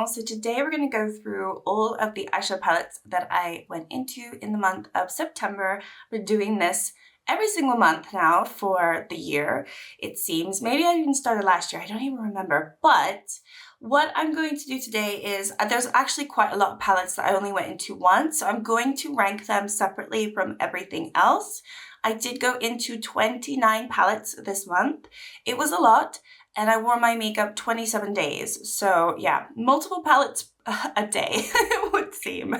channel. So today we're going to go through all of the eyeshadow palettes that I went into in the month of September. We're doing this every single month now for the year, it seems. Maybe I even started last year, I don't even remember. But what I'm going to do today is, there's actually quite a lot of palettes that I only went into once, so I'm going to rank them separately from everything else. I did go into 29 palettes this month. It was a lot, and I wore my makeup 27 days. So yeah, multiple palettes a day, it would seem.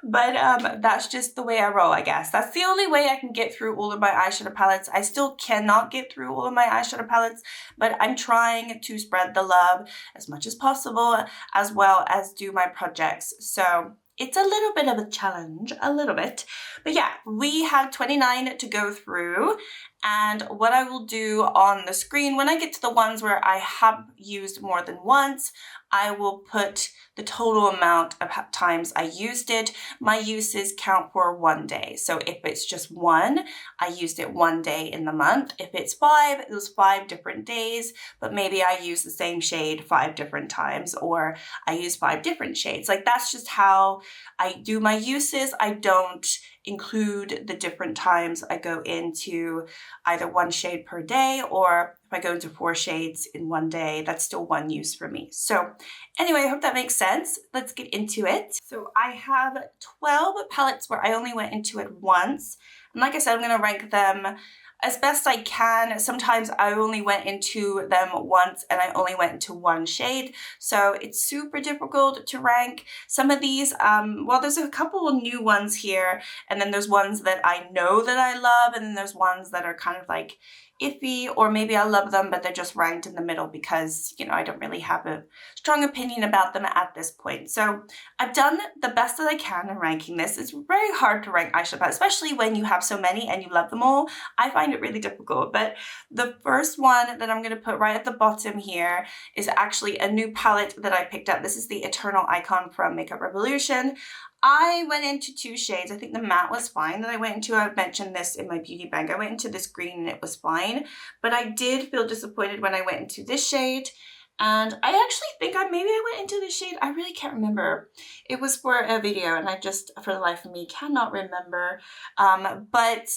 But that's just the way I roll, I guess. That's the only way I can get through all of my eyeshadow palettes. I still cannot get through all of my eyeshadow palettes, but I'm trying to spread the love as much as possible, as well as do my projects. So it's a little bit of a challenge, a little bit. But yeah, we have 29 to go through. And what I will do on the screen, when I get to the ones where I have used more than once, I will put the total amount of times I used it. My uses count for 1 day. So if it's just one, I used it 1 day in the month. If it's 5, it was 5 different days, but maybe I use the same shade 5 different times, or I use 5 different shades. Like, that's just how I do my uses. I don't include the different times I go into either 1 shade per day, or if I go into 4 shades in 1 day, that's still 1 use for me. So anyway, I hope that makes sense. Let's get into it. So I have 12 palettes where I only went into it once. And like I said, I'm going to rank them as best I can. Sometimes I only went into them once and I only went into 1 shade. So it's super difficult to rank. Some of these, well, there's a couple of new ones here, and then there's ones that I know that I love, and then there's ones that are kind of like iffy, or maybe I love them, but they're just ranked in the middle because, you know, I don't really have a strong opinion about them at this point. So I've done the best that I can in ranking this. It's very hard to rank eyeshadow palettes, especially when you have so many and you love them all. I find it really difficult, but the first one that I'm going to put right at the bottom here is actually a new palette that I picked up. This is the Eternal Icon from Makeup Revolution. I went into 2 shades. I think the matte was fine that I went into. I've mentioned this in my beauty bank. I went into this green and it was fine, but I did feel disappointed when I went into this shade. And I actually think maybe I went into this shade. I really can't remember. It was for a video and I just, for the life of me, cannot remember. But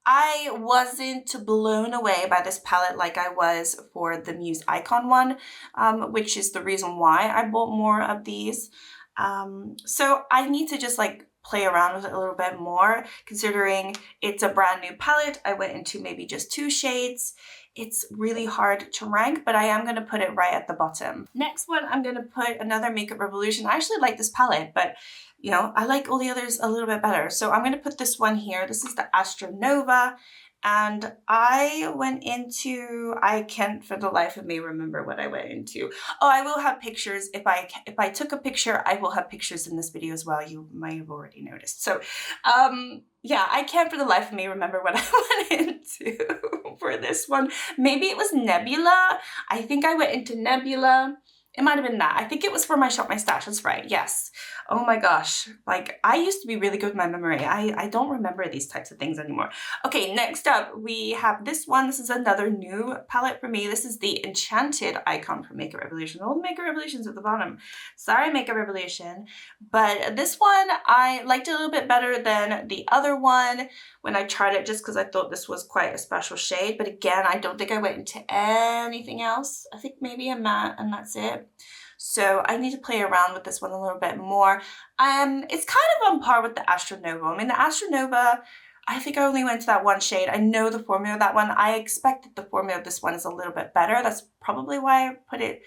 I wasn't blown away by this palette like I was for the Muse Icon one, which is the reason why I bought more of these. So I need to just like play around with it a little bit more, considering it's a brand new palette. I went into maybe just 2 shades. It's really hard to rank, but I am going to put it right at the bottom. Next one, I'm going to put another Makeup Revolution. I actually like this palette, but you know, I like all the others a little bit better. So I'm going to put this one here. This is the Astronova. And I went into, I can't for the life of me remember what I went into. Oh, I will have pictures. If I took a picture, I will have pictures in this video as well. You might have already noticed. So yeah, I can't for the life of me remember what I went into for this one. Maybe it was Nebula. I think I went into Nebula. It might have been that. I think it was for my Shop My Stash. That's right. Yes. Oh my gosh. Like, I used to be really good with my memory. I don't remember these types of things anymore. Okay, next up, we have this one. This is another new palette for me. This is the Enchanted Icon from Makeup Revolution. All the Makeup Revolutions at the bottom. Sorry, Makeup Revolution. But this one, I liked it a little bit better than the other one when I tried it, just because I thought this was quite a special shade. But again, I don't think I went into anything else. I think maybe a matte and that's it. So I need to play around with this one a little bit more. It's kind of on par with the Astronova. I mean, the Astronova, I think I only went to that 1 shade. I know the formula of that one. I expect that the formula of this one is a little bit better. That's probably why I put it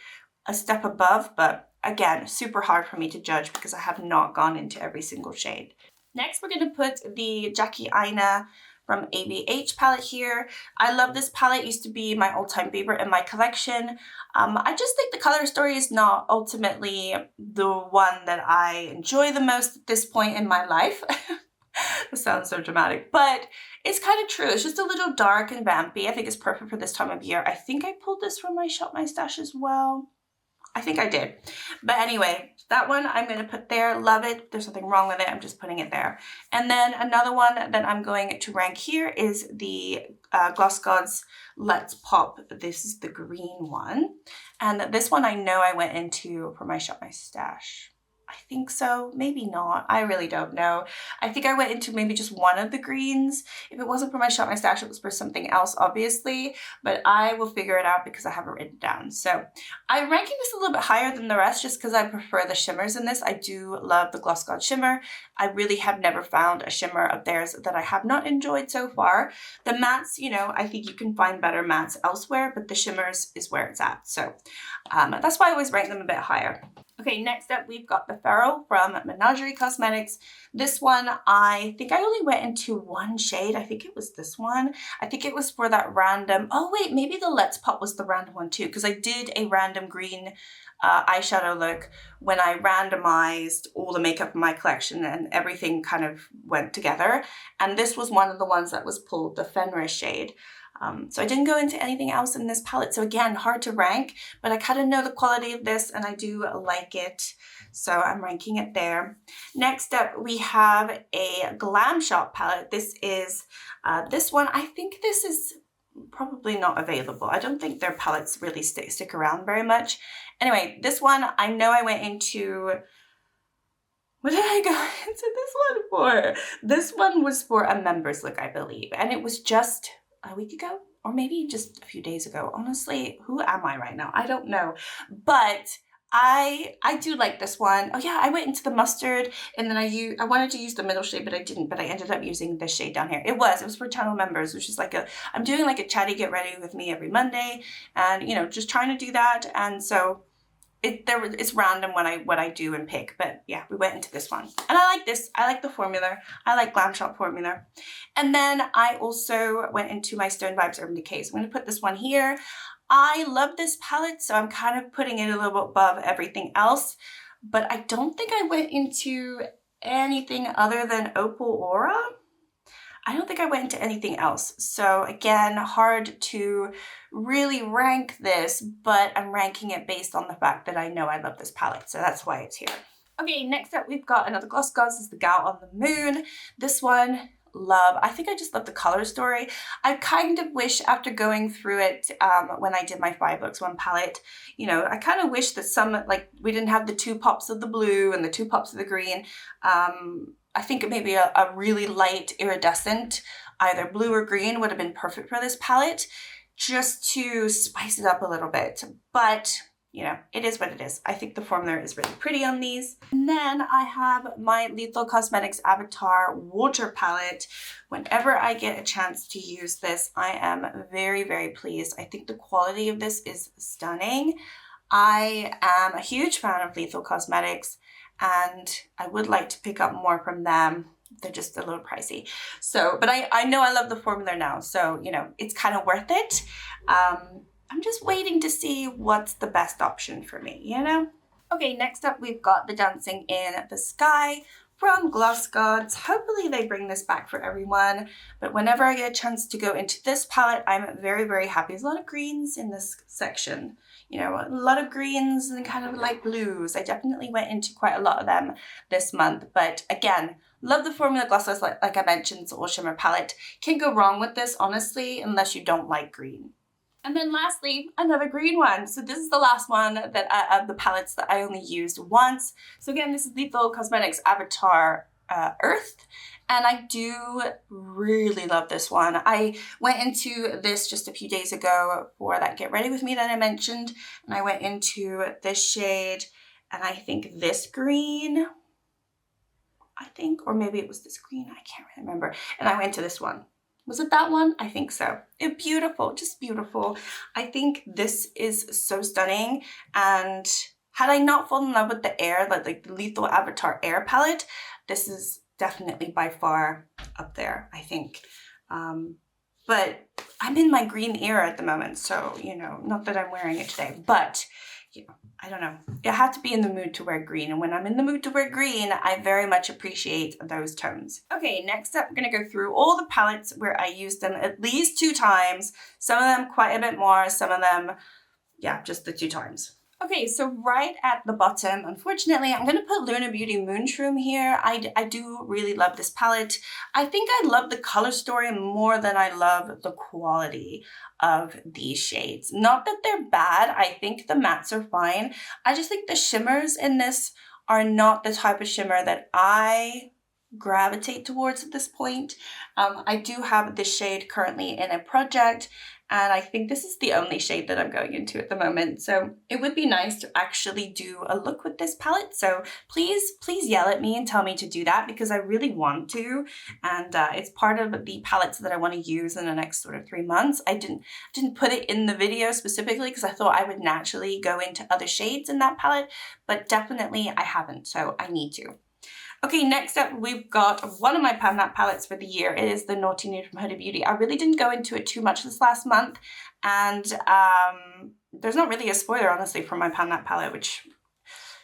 a step above. But again, super hard for me to judge because I have not gone into every single shade. Next, we're going to put the Jackie Aina from ABH palette here. I love this palette. It used to be my all-time favorite in my collection. I just think the color story is not ultimately the one that I enjoy the most at this point in my life. This sounds so dramatic, but it's kind of true. It's just a little dark and vampy. I think it's perfect for this time of year. I think I pulled this from my Shop My Stash as well. I think I did. But anyway, that one I'm going to put there. Love it. There's nothing wrong with it. I'm just putting it there. And then another one that I'm going to rank here is the Gloss Gods Let's Pop. This is the green one. And this one I know I went into for my Shop My Stash. I think so, maybe not. I really don't know. I think I went into maybe just one of the greens. If it wasn't for my Shop My Stash, it was for something else, obviously, but I will figure it out because I have it written down. So I'm ranking this a little bit higher than the rest just because I prefer the shimmers in this. I do love the Gloss God shimmer. I really have never found a shimmer of theirs that I have not enjoyed so far. The mattes, you know, I think you can find better mattes elsewhere, but the shimmers is where it's at. So that's why I always rank them a bit higher. Okay, next up we've got the Ferrule from Menagerie Cosmetics. This one, I think I only went into one shade. I think it was this one. I think it was for that random, oh wait, maybe the Let's Pop was the random one too, because I did a random green eyeshadow look when I randomized all the makeup in my collection and everything kind of went together. And this was one of the ones that was pulled, the Fenris shade. So I didn't go into anything else in this palette. So again, hard to rank, but I kind of know the quality of this and I do like it. So I'm ranking it there. Next up, we have a Glamshop palette. This is this one. I think this is probably not available. I don't think their palettes really stick around very much. Anyway, this one, I know I went into, what did I go into this one for? This one was for a members look, I believe. And it was just a week ago, or maybe just a few days ago. Honestly, who am I right now? I don't know. But I do like this one. Oh yeah, I went into the mustard and then I wanted to use the middle shade, but I didn't, but I ended up using this shade down here. It was for channel members, which is like I'm doing like a chatty get ready with me every Monday and, you know, just trying to do that. And so it's random what I do and pick, but yeah, we went into this one. And I like this. I like the formula. I like Glamshop formula. And then I also went into my Stone Vibes Urban Decay. So I'm going to put this one here. I love this palette, so I'm kind of putting it a little bit above everything else, but I don't think I went into anything other than Opal Aura. I don't think I went into anything else. So again, hard to really rank this, but I'm ranking it based on the fact that I know I love this palette. So that's why it's here. Okay, next up we've got another Gloss Gods. This is the Gal on the Moon. This one, love. I think I just love the color story. I kind of wish after going through it when I did my 5 looks 1 palette, you know, I kind of wish that like we didn't have the 2 pops of the blue and the 2 pops of the green. I think maybe a really light iridescent, either blue or green, would have been perfect for this palette, just to spice it up a little bit. But, you know, it is what it is. I think the formula is really pretty on these. And then I have my Lethal Cosmetics Avatar Water Palette. Whenever I get a chance to use this, I am very, very pleased. I think the quality of this is stunning. I am a huge fan of Lethal Cosmetics, and I would like to pick up more from them. They're just a little pricey. So, but I know I love the formula now, so, you know, it's kind of worth it. I'm just waiting to see what's the best option for me, you know? Okay, next up we've got the Dancing in the Sky from Gloss Gods. Hopefully they bring this back for everyone, but whenever I get a chance to go into this palette, I'm very, very happy. There's a lot of greens in this section. You know, a lot of greens and kind of light blues. I definitely went into quite a lot of them this month, but again, love the formula Gloss Gods, like I mentioned. It's an all shimmer palette. Can't go wrong with this, honestly, unless you don't like green. And then lastly, another green one. So this is the last one that of the palettes that I only used once. So again, this is Lethal Cosmetics Avatar Earth. And I do really love this one. I went into this just a few days ago for that Get Ready With Me that I mentioned. And I went into this shade and I think this green, or maybe it was this green, I can't remember. And I went to this one. Was it that one? I think so. It's beautiful, just beautiful. I think this is so stunning. And had I not fallen in love with the Air, like the Lethal Avatar Air palette, this is definitely by far up there, I think. But I'm in my green era at the moment, so, you know, not that I'm wearing it today, but, you know, I don't know. I have to be in the mood to wear green, and when I'm in the mood to wear green, I very much appreciate those tones. Okay, next up, I'm gonna go through all the palettes where I used them at least 2 times. Some of them quite a bit more, some of them, yeah, just the 2 times. Okay, so right at the bottom, unfortunately, I'm going to put Lunar Beauty Moonshroom here. I do really love this palette. I think I love the color story more than I love the quality of these shades. Not that they're bad. I think the mattes are fine. I just think the shimmers in this are not the type of shimmer that I gravitate towards at this point. I do have this shade currently in a project, and I think this is the only shade that I'm going into at the moment. So it would be nice to actually do a look with this palette. So please yell at me and tell me to do that, because I really want to. And it's part of the palettes that I want to use in the next sort of 3 months. I didn't put it in the video specifically because I thought I would naturally go into other shades in that palette, but definitely I haven't, so I need to. Okay, next up we've got one of my pan matte palettes for the year. It is the Naughty Nude from Huda Beauty. I really didn't go into it too much this last month, and there's not really a spoiler, honestly, for my pan matte palette, which,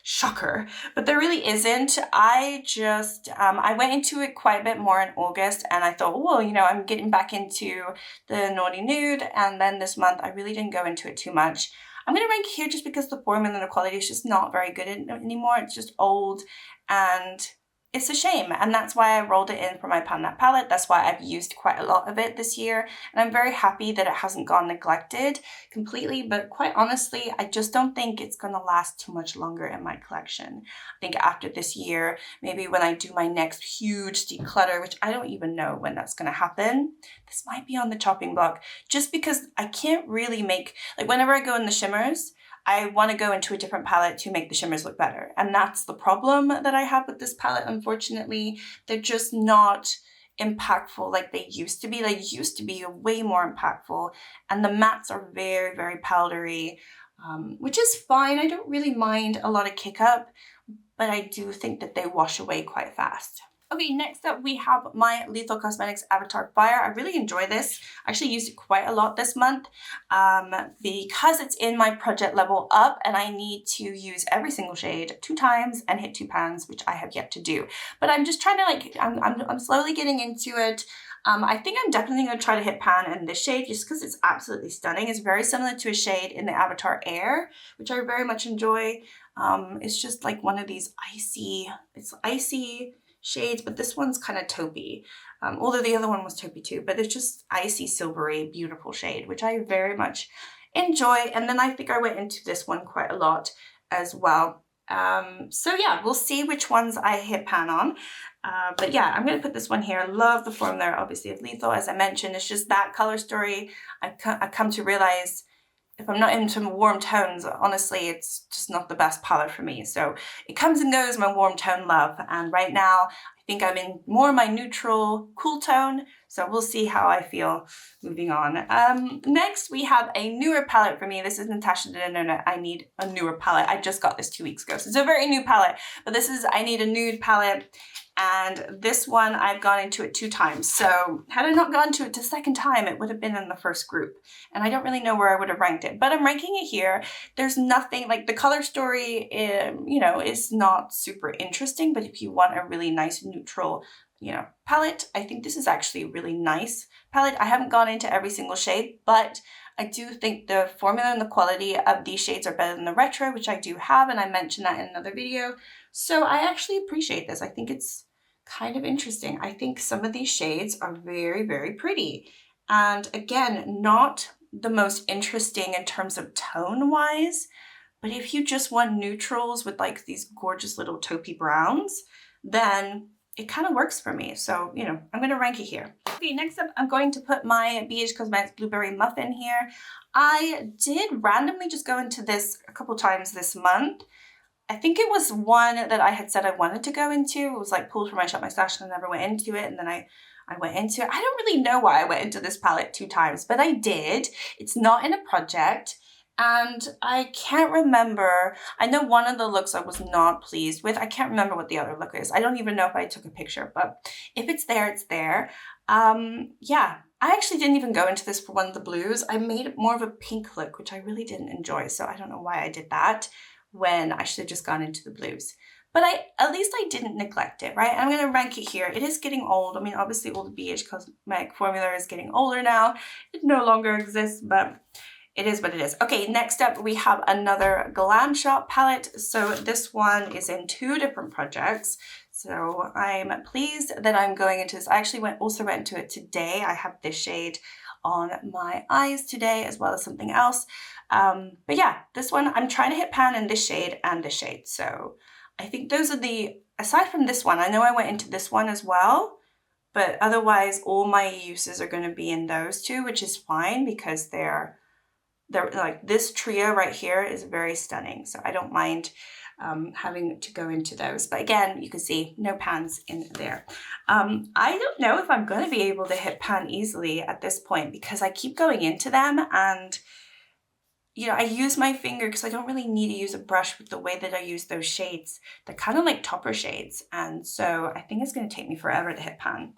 shocker, but there really isn't. I just, I went into it quite a bit more in August, and I thought, well, you know, I'm getting back into the Naughty Nude, and then this month I really didn't go into it too much. I'm going to rank here just because the formula and the quality is just not very good anymore. It's just old, and it's a shame, and that's why I rolled it in for my pan matte palette. That's why I've used quite a lot of it this year, and I'm very happy that it hasn't gone neglected completely, but quite honestly, I just don't think it's going to last too much longer in my collection. I think after this year, maybe when I do my next huge declutter, which I don't even know when that's going to happen, this might be on the chopping block, just because I can't really make, like, whenever I go in the shimmers, I want to go into a different palette to make the shimmers look better. And that's the problem that I have with this palette, unfortunately. They're just not impactful like they used to be. They used to be way more impactful. And the mattes are very, very powdery, which is fine. I don't really mind a lot of kick up, but I do think that they wash away quite fast. Okay, next up we have my Lethal Cosmetics Avatar Fire. I really enjoy this. I actually used it quite a lot this month because it's in my project level up, and I need to use every single shade 2 times and hit 2 pans, which I have yet to do. But I'm just trying to, like, I'm slowly getting into it. I think I'm definitely going to try to hit pan in this shade just because it's absolutely stunning. It's very similar to a shade in the Avatar Air, which I very much enjoy. It's just like one of these icy shades, but this one's kind of taupey, although the other one was taupey too, but it's just icy silvery beautiful shade, which I very much enjoy. And then I think I went into this one quite a lot as well. So yeah, we'll see which ones I hit pan on, but yeah, I'm going to put this one here. I love the formula, obviously, of Lethal. As I mentioned, it's just that color story. I've come to realize if I'm not into warm tones, honestly, it's just not the best palette for me. So it comes and goes, my warm tone love. And right now, I think I'm in more my neutral, cool tone. So we'll see how I feel moving on. Next, we have a newer palette for me. This is Natasha Denona. I Need a Newer palette. I just got this 2 weeks ago, so it's a very new palette. But this is I Need a Nude palette. And this one, I've gone into it 2 times. So had I not gone to it the second time, it would have been in the first group. And I don't really know where I would have ranked it, but I'm ranking it here. There's nothing, like, the color story, you know, is not super interesting, but if you want a really nice neutral, you know, palette, I think this is actually a really nice palette. I haven't gone into every single shade, but I do think the formula and the quality of these shades are better than the Retro, which I do have, and I mentioned that in another video. So I actually appreciate this. I think it's kind of interesting. I think some of these shades are very, very pretty. And again, not the most interesting in terms of tone-wise, but if you just want neutrals with, like, these gorgeous little taupey browns, then it kind of works for me. So, you know, I'm going to rank it here. Okay, next up, I'm going to put my BH Cosmetics Blueberry Muffin here. I did randomly just go into this a couple times this month. I think it was one that I had said I wanted to go into. It was like pulled from my Shop My Stash and I never went into it. And then I went into it. I don't really know why I went into this palette 2 times, but I did. It's not in a project. And I can't remember. I know one of the looks I was not pleased with. I can't remember what the other look is. I don't even know if I took a picture, but if it's there, it's there. Yeah, I actually didn't even go into this for one of the blues. I made it more of a pink look, which I really didn't enjoy. So I don't know why I did that when I should have just gone into the blues. But at least I didn't neglect it, right? I'm going to rank it here. It is getting old. I mean, obviously all the BH Cosmetic formula is getting older now. It no longer exists, but it is what it is. Okay, next up we have another Glamshop palette. So this one is in 2 different projects. So I'm pleased that I'm going into this. I actually also went into it today. I have this shade on my eyes today as well as something else. But yeah, this one, I'm trying to hit pan in this shade and this shade. So I think those are the, aside from this one, I know I went into this one as well, but otherwise all my uses are going to be in those 2, which is fine because they're like, this trio right here is very stunning. So I don't mind having to go into those. But again, you can see no pans in there. I don't know if I'm going to be able to hit pan easily at this point because I keep going into them and, you know, I use my finger because I don't really need to use a brush with the way that I use those shades. They're kind of like topper shades. And so I think it's going to take me forever to hit pan.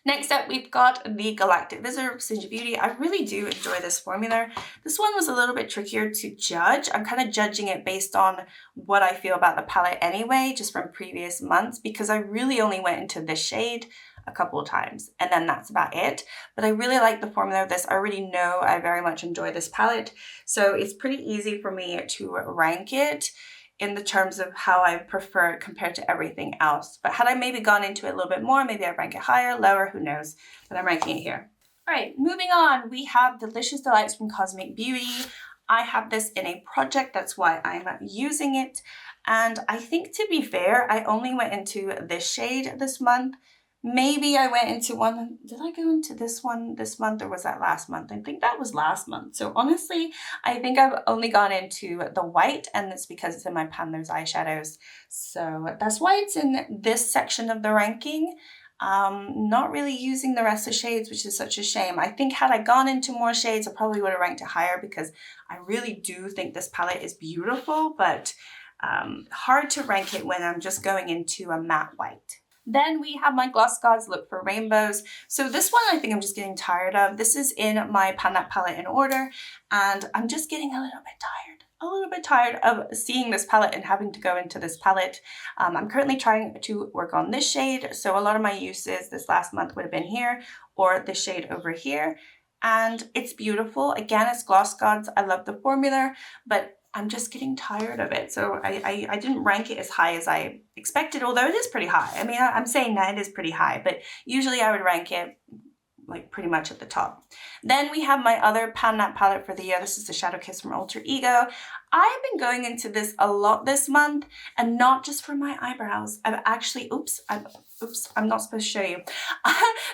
Next up, we've got the Galactic Visitor Precision Beauty. I really do enjoy this formula. This one was a little bit trickier to judge. I'm kind of judging it based on what I feel about the palette anyway, just from previous months, because I really only went into this shade a couple of times, and then that's about it. But I really like the formula of this. I already know I very much enjoy this palette, so it's pretty easy for me to rank it in the terms of how I prefer it compared to everything else. But had I maybe gone into it a little bit more, maybe I'd rank it higher, lower, who knows, but I'm ranking it here. All right, moving on, we have Delicious Delights from Cosmic Beauty. I have this in a project, that's why I'm using it. And I think, to be fair, I only went into this shade this month. Maybe I went into one, did I go into this one this month or was that last month? I think that was last month. So honestly, I think I've only gone into the white, and it's because it's in my pan, those eyeshadows. So that's why it's in this section of the ranking. Not really using the rest of the shades, which is such a shame. I think had I gone into more shades, I probably would have ranked it higher because I really do think this palette is beautiful, but hard to rank it when I'm just going into a matte white. Then we have my Gloss Gods Look for Rainbows. So this one I think I'm just getting tired of. This is in my Pan That palette in order, and I'm just getting a little bit tired of seeing this palette and having to go into this palette. I'm currently trying to work on this shade, so a lot of my uses this last month would have been here or this shade over here, and it's beautiful. Again, it's Gloss Gods. I love the formula, but I'm just getting tired of it. So I didn't rank it as high as I expected, although it is pretty high. I mean, I'm saying that it is pretty high, but usually I would rank it like pretty much at the top. Then we have my other Pan That palette for the year. This is the Shadow Kiss from Alter Ego. I've been going into this a lot this month, and not just for my eyebrows. I've actually, I'm not supposed to show you.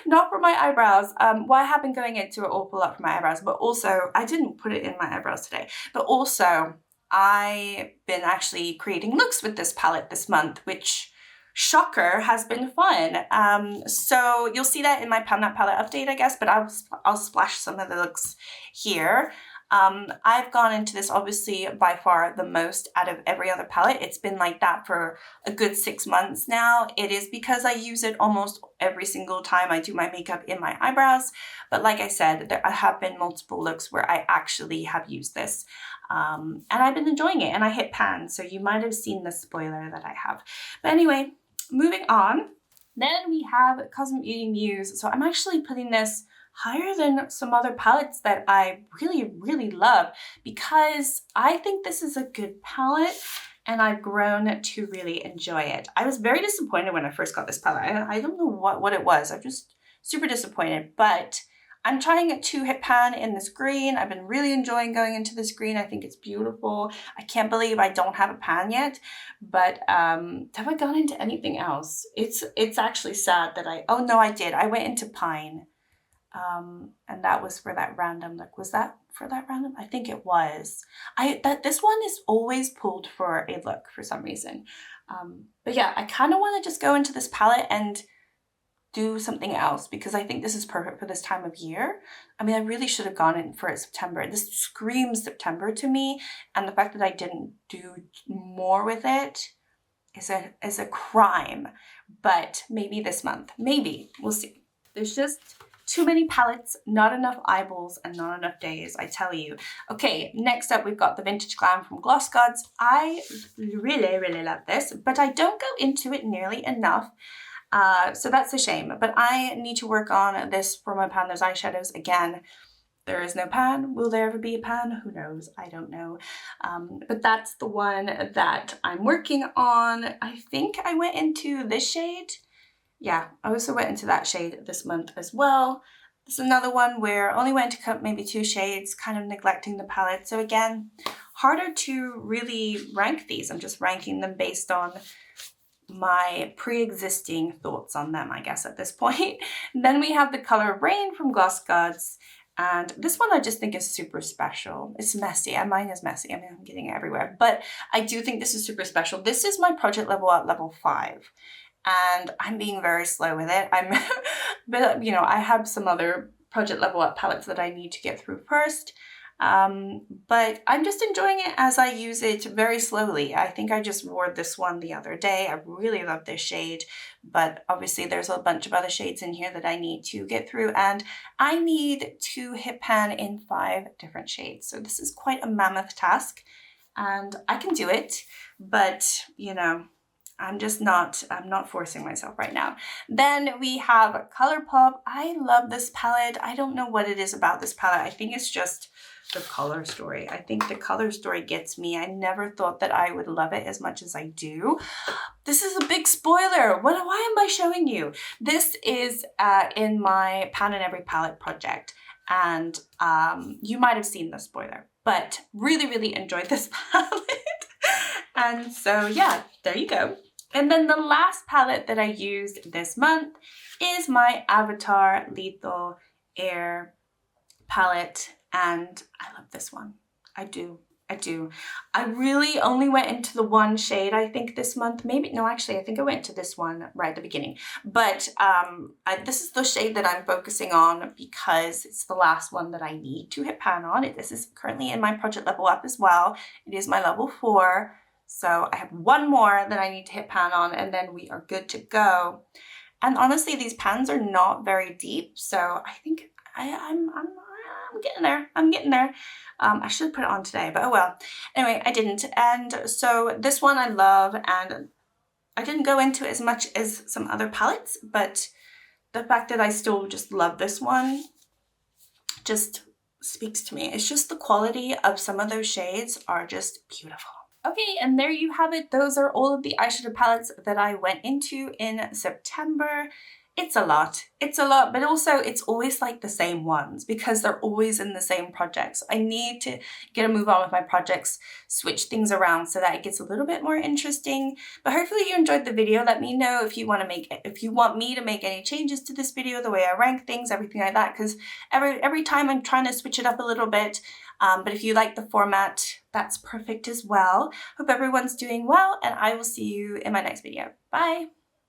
Not for my eyebrows. Well, I have been going into an awful lot for my eyebrows, but also, I didn't put it in my eyebrows today, but also I've been actually creating looks with this palette this month, which, shocker, has been fun. So you'll see that in my Pan That palette update, I guess, but I'll splash some of the looks here. I've gone into this obviously by far the most out of every other palette. It's been like that for a good 6 months now. It is because I use it almost every single time I do my makeup in my eyebrows. But like I said, there have been multiple looks where I actually have used this. And I've been enjoying it, and I hit pan, so you might have seen the spoiler that I have. But anyway, moving on. Then we have Cosmic Beauty Muse. So I'm actually putting this higher than some other palettes that I really, really love because I think this is a good palette and I've grown to really enjoy it. I was very disappointed when I first got this palette. I don't know what it was. I'm just super disappointed, but I'm trying to hit pan in this green. I've been really enjoying going into this green. I think it's beautiful. I can't believe I don't have a pan yet, but have I gone into anything else? It's actually sad that oh no, I did. I went into pine. And that was for that random look. Was that for that random? I think it was. This one is always pulled for a look for some reason. But yeah, I kind of want to just go into this palette and do something else because I think this is perfect for this time of year. I mean, I really should have gone in for it September. This screams September to me, and the fact that I didn't do more with it is a crime. But maybe this month, maybe, we'll see. There's just too many palettes, not enough eyeballs, and not enough days, I tell you. Okay, next up we've got the Vintage Glam from Gloss Gods. I really, really love this, but I don't go into it nearly enough. So that's a shame, but I need to work on this for my pan, those eyeshadows again. There is no pan. Will there ever be a pan? Who knows? I don't know. But that's the one that I'm working on. I think I went into this shade. Yeah, I also went into that shade this month as well. This is another one where I only went to cut maybe 2 shades, kind of neglecting the palette. So again, harder to really rank these. I'm just ranking them based on my pre-existing thoughts on them, I guess, at this point. Then we have the color Rain from Gloss Gods. And this one I just think is super special. It's messy, and mine is messy. I mean, I'm getting it everywhere, but I do think this is super special. This is my project level at level 5, and I'm being very slow with it. But you know, I have some other project level up palettes that I need to get through first. But I'm just enjoying it as I use it very slowly. I think I just wore this one the other day. I really love this shade, but obviously there's a bunch of other shades in here that I need to get through, and I need to hit pan in 5 different shades. So this is quite a mammoth task, and I can do it, but you know, I'm not forcing myself right now. Then we have ColourPop. I love this palette. I don't know what it is about this palette. I think it's just the color story. I think the color story gets me. I never thought that I would love it as much as I do. This is a big spoiler. Why am I showing you? This is in my Pan in Every Palette project, and you might have seen the spoiler, but really enjoyed this palette. And so yeah, there you go. And then the last palette that I used this month is my Avatar Lethal Air palette, and I love this one. I do. I really only went into the one shade, I think, this month. Maybe, no, actually, I think I went to this one right at the beginning. But this is the shade that I'm focusing on because it's the last one that I need to hit pan on. This is currently in my project level up as well. It is my level 4. So I have one more that I need to hit pan on, and then we are good to go. And honestly, these pans are not very deep, so I think I'm getting there. I'm getting there. I should put it on today, but oh well. Anyway, I didn't. And so this one I love, and I didn't go into it as much as some other palettes, but the fact that I still just love this one just speaks to me. It's just the quality of some of those shades are just beautiful. Okay, and there you have it. Those are all of the eyeshadow palettes that I went into in September. It's a lot, but also it's always like the same ones because they're always in the same projects. I need to get a move on with my projects, switch things around so that it gets a little bit more interesting. But hopefully you enjoyed the video. Let me know if you want me to make any changes to this video, the way I rank things, everything like that, because every time I'm trying to switch it up a little bit. But if you like the format, that's perfect as well. Hope everyone's doing well, and I will see you in my next video. Bye.